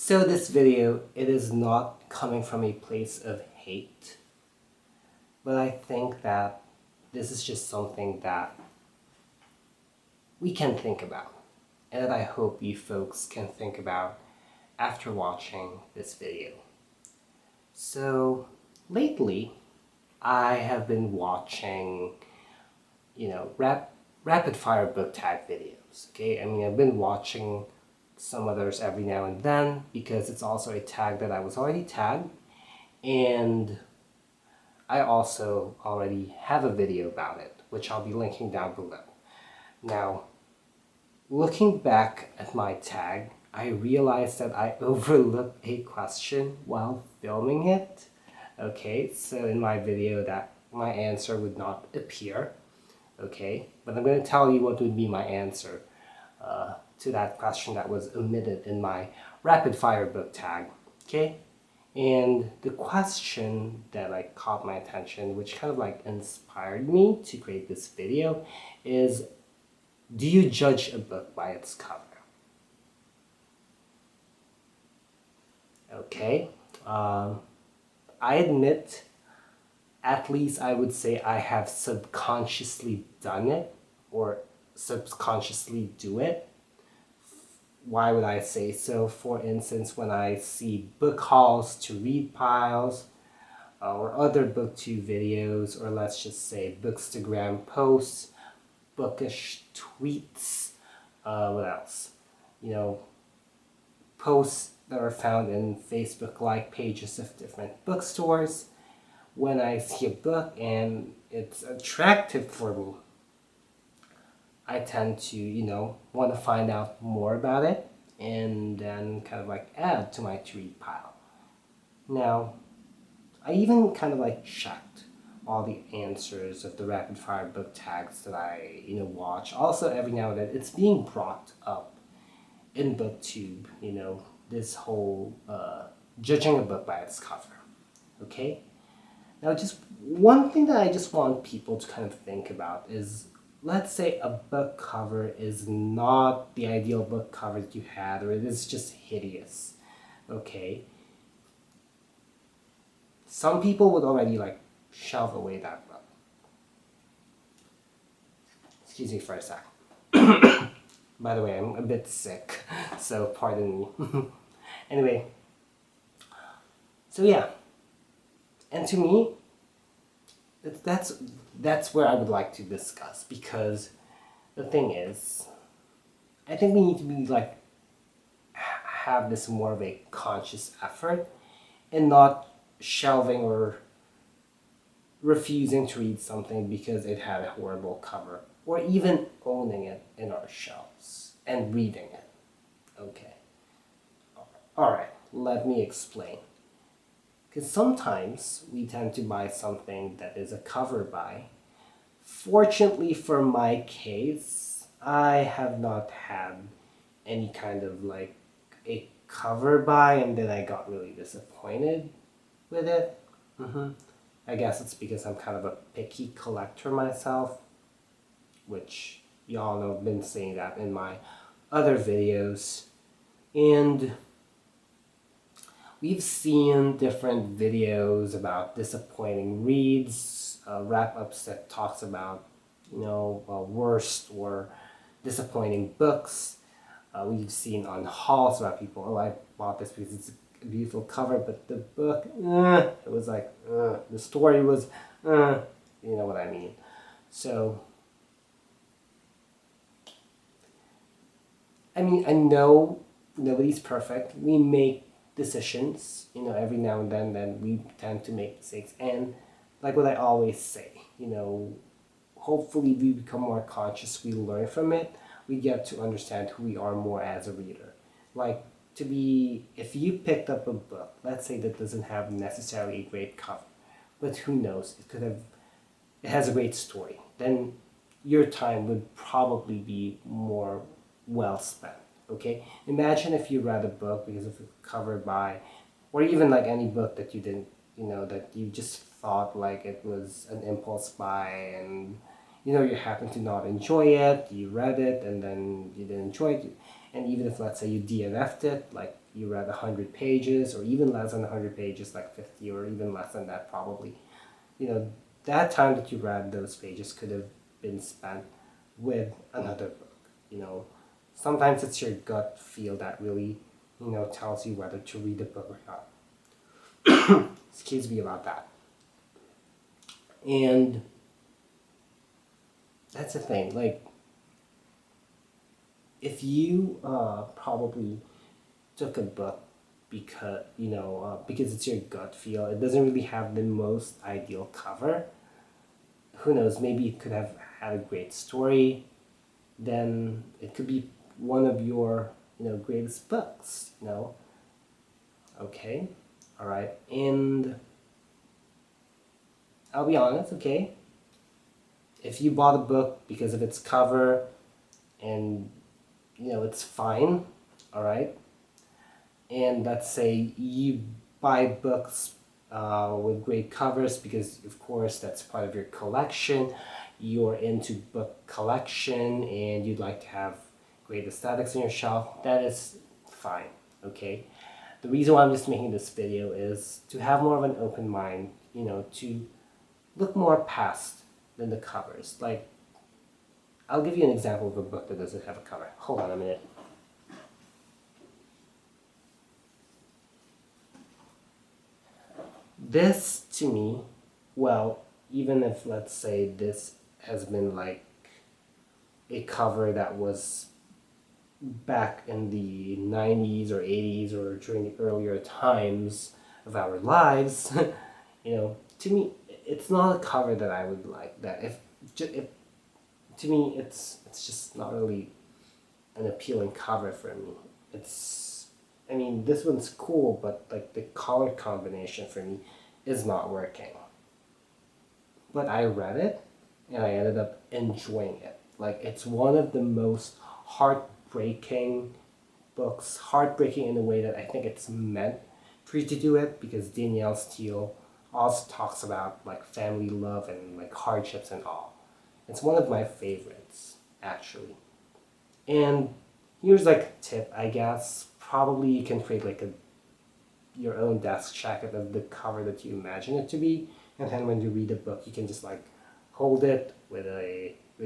So this video, it is not coming from a place of hate, but I think that this is just something that we can think about, and that I hope you folks can think about after watching this video. So lately, I have been watching, rapid fire book tag videos. Okay, I mean, I've been watching some others every now and then because it's also a tag that I was already tagged, and I also already have a video about it, which I'll be linking down below. Now, looking back at my tag, I realized that I overlooked a question while filming it. Okay, so in my video that my answer would not appear. Okay, but I'm going to tell you what would be my answer to that question that was omitted in my rapid fire book tag. Okay, and the question that like caught my attention, which kind of like inspired me to create this video, is, do you judge a book by its cover? Okay, I admit, at least I would say I have subconsciously done it, or subconsciously do it. Why would I say so? For instance, when I see book hauls to read piles, or other booktube videos, or let's just say bookstagram posts, bookish tweets, what else? Posts that are found in Facebook like pages of different bookstores. When I see a book and it's attractive for me, I tend to, want to find out more about it and then kind of like add to my to read pile. Now, I even kind of like checked all the answers of the rapid fire book tags that I, watch. Also, every now and then, it's being brought up in BookTube, this whole judging a book by its cover. Okay? Now, just one thing that I just want people to kind of think about is, let's say a book cover is not the ideal book cover that you had, or it is just hideous. Okay? Some people would already like shelve away that book. Excuse me for a sec. By the way, I'm a bit sick, so pardon me. Anyway, so yeah, and to me, that's where I would like to discuss, because the thing is, I think we need to be like have this more of a conscious effort and not shelving or refusing to read something because it had a horrible cover, or even owning it in our shelves and reading it. Okay. Alright, let me explain. Because sometimes we tend to buy something that is a cover buy. Fortunately for my case, I have not had any kind of like a cover buy and then I got really disappointed with it. I guess it's because I'm kind of a picky collector myself, which y'all know I've been saying that in my other videos. And we've seen different videos about disappointing reads, wrap-ups that talks about, worst or disappointing books. We've seen on hauls about people, oh, I bought this because it's a beautiful cover, but the book, it was like, the story was, you know what I mean. So, I mean, I know nobody's perfect. We make decisions, every now and then we tend to make mistakes. And like what I always say, hopefully we become more conscious, we learn from it, we get to understand who we are more as a reader. Like, if you picked up a book, let's say that doesn't have necessarily a great cover, but who knows, it has a great story, then your time would probably be more well spent. Okay, imagine if you read a book because of the cover by, or even like any book that you didn't, that you just thought like it was an impulse buy, and you happen to not enjoy it, you read it and then you didn't enjoy it, and even if let's say you DNF'd it, like you read 100 pages, or even less than 100 pages, like 50, or even less than that probably. That time that you read those pages could have been spent with another book. Sometimes it's your gut feel that really, tells you whether to read a book or not. Excuse me about that. And that's the thing, like, if you probably took a book because it's your gut feel, it doesn't really have the most ideal cover. Who knows? Maybe it could have had a great story. Then it could be one of your greatest books. Okay, all right, and I'll be honest. Okay, if you bought a book because of its cover, and it's fine, all right. And let's say you buy books with great covers because, of course, that's part of your collection. You're into book collection and you'd like to have great aesthetics on your shelf. That is fine, okay? The reason why I'm just making this video is to have more of an open mind, to look more past than the covers. Like, I'll give you an example of a book that doesn't have a cover. Hold on a minute. This, to me, well, even if, let's say, this has been like a cover that was back in the 90s or 80s or during the earlier times of our lives, to me, it's not a cover that I would like. That if to me, it's just not really an appealing cover for me. This one's cool, but like the color combination for me is not working. But I read it and I ended up enjoying it. Like, it's one of the most heartbreaking books, heartbreaking in the way that I think it's meant for you to do it, because Danielle Steele also talks about like family love and like hardships and all. It's one of my favorites, actually. And here's like a tip, I guess. Probably you can create like your own desk jacket of the cover that you imagine it to be, and then when you read a book, you can just like hold it with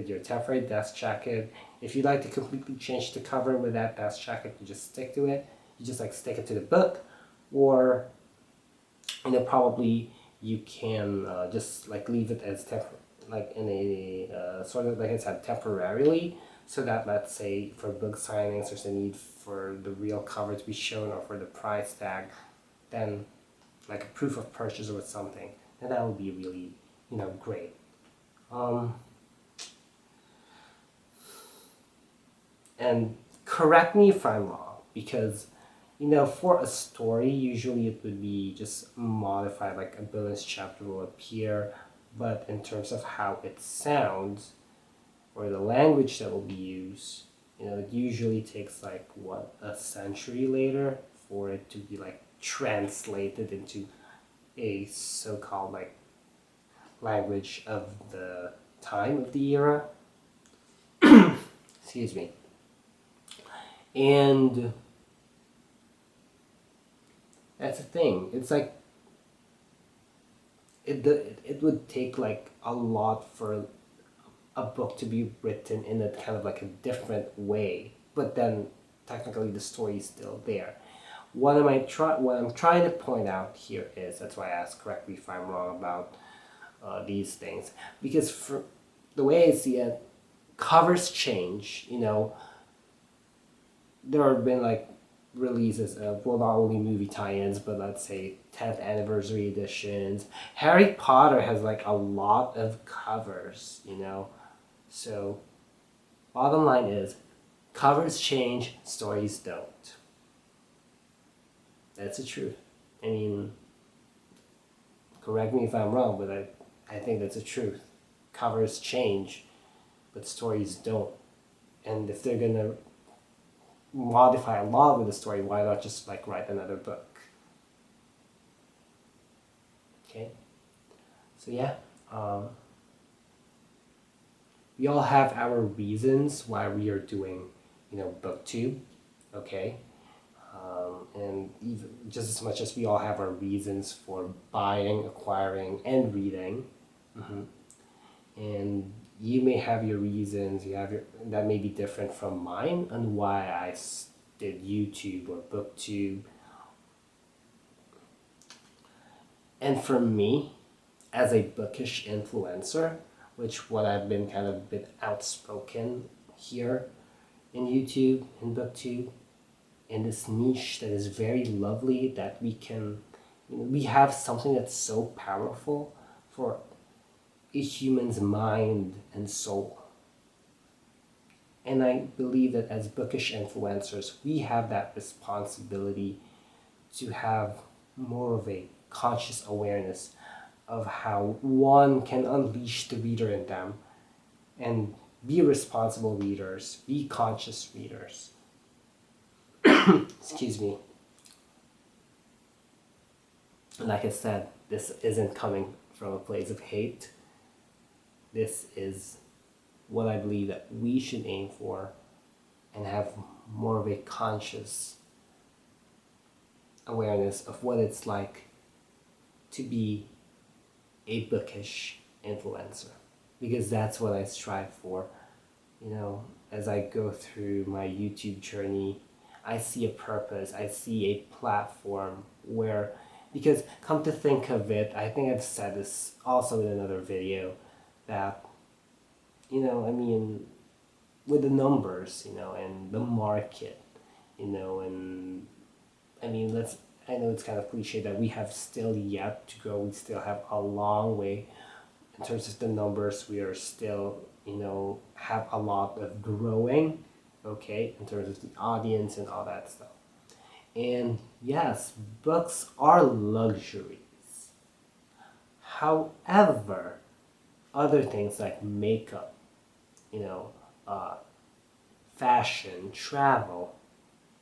your temporary desk jacket. If you'd like to completely change the cover with that desk jacket, you just stick to it. You just like stick it to the book, or probably you can just like leave it as like in a sort of, like I said, temporarily, so that, let's say, for book signings there's a need for the real cover to be shown, or for the price tag, then like a proof of purchase or something, then that would be really great. And correct me if I'm wrong, because for a story usually it would be just modified, like a bonus chapter will appear, but in terms of how it sounds or the language that will be used, it usually takes like a century later for it to be like translated into a so-called like language of the time of the era. Excuse me. And that's the thing. It's like it would take like a lot for a book to be written in a kind of like a different way, but then technically the story is still there. What I'm trying to point out here is, that's why I asked, correct me if I'm wrong about these things, because for the way I see it, covers change. There have been like releases of, well, not only movie tie-ins, but let's say 10th anniversary editions. Harry Potter has like a lot of covers, So bottom line is, covers change, stories don't. That's the truth. Correct me if I'm wrong, but I think that's the truth. Covers change, but stories don't. And if they're gonna modify a lot with the story, why not just like write another book? Okay, so yeah, we all have our reasons why we are doing booktube. Okay, And even just as much as we all have our reasons for buying, acquiring, and reading, and you may have your reasons, you have your that may be different from mine on why did YouTube or BookTube. And for me, as a bookish influencer, which what I've been kind of a bit outspoken here in YouTube, in BookTube, in this niche that is very lovely, that we can, we have something that's so powerful for a human's mind and soul. And I believe that as bookish influencers, we have that responsibility to have more of a conscious awareness of how one can unleash the reader in them and be responsible readers, be conscious readers. Excuse me. Like I said, this isn't coming from a place of hate. This is what I believe that we should aim for and have more of a conscious awareness of what it's like to be a bookish influencer, because that's what I strive for. As I go through my YouTube journey, I see a purpose, I see a platform where, because come to think of it, I think I've said this also in another video, that, with the numbers, and the market, and I know it's kind of cliche that we have still yet to go. We still have a long way in terms of the numbers. We are still, have a lot of growing, okay, in terms of the audience and all that stuff. And yes, books are luxuries. However, other things like makeup, you know, uh, fashion, travel,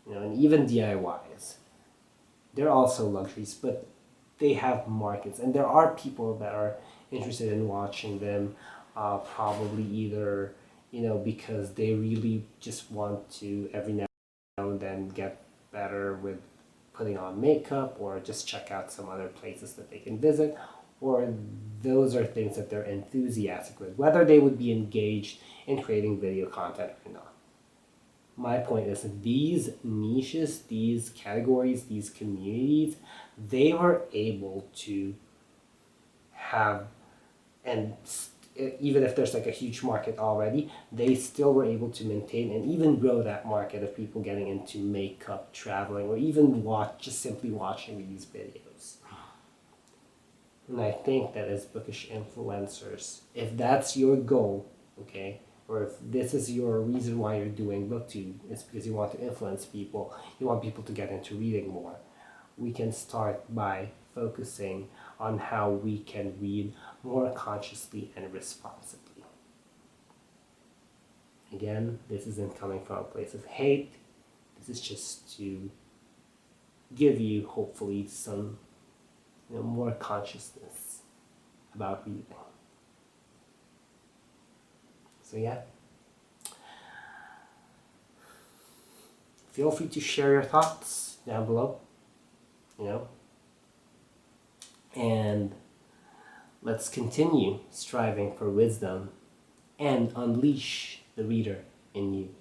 and even DIYs, they're also luxuries, but they have markets, and there are people that are interested in watching them, probably either, because they really just want to every now and then get better with putting on makeup, or just check out some other places that they can visit, or those are things that they're enthusiastic with, whether they would be engaged in creating video content or not. My point is that these niches, these categories, these communities, they were able to have, and even if there's like a huge market already, they still were able to maintain and even grow that market of people getting into makeup, traveling, or even just simply watching these videos. And I think that as bookish influencers, if that's your goal, okay, or if this is your reason why you're doing BookTube, it's because you want to influence people, you want people to get into reading more, we can start by focusing on how we can read more consciously and responsibly. Again, this isn't coming from a place of hate. This is just to give you, hopefully, some more consciousness about reading. So yeah, feel free to share your thoughts down below, and let's continue striving for wisdom and unleash the reader in you.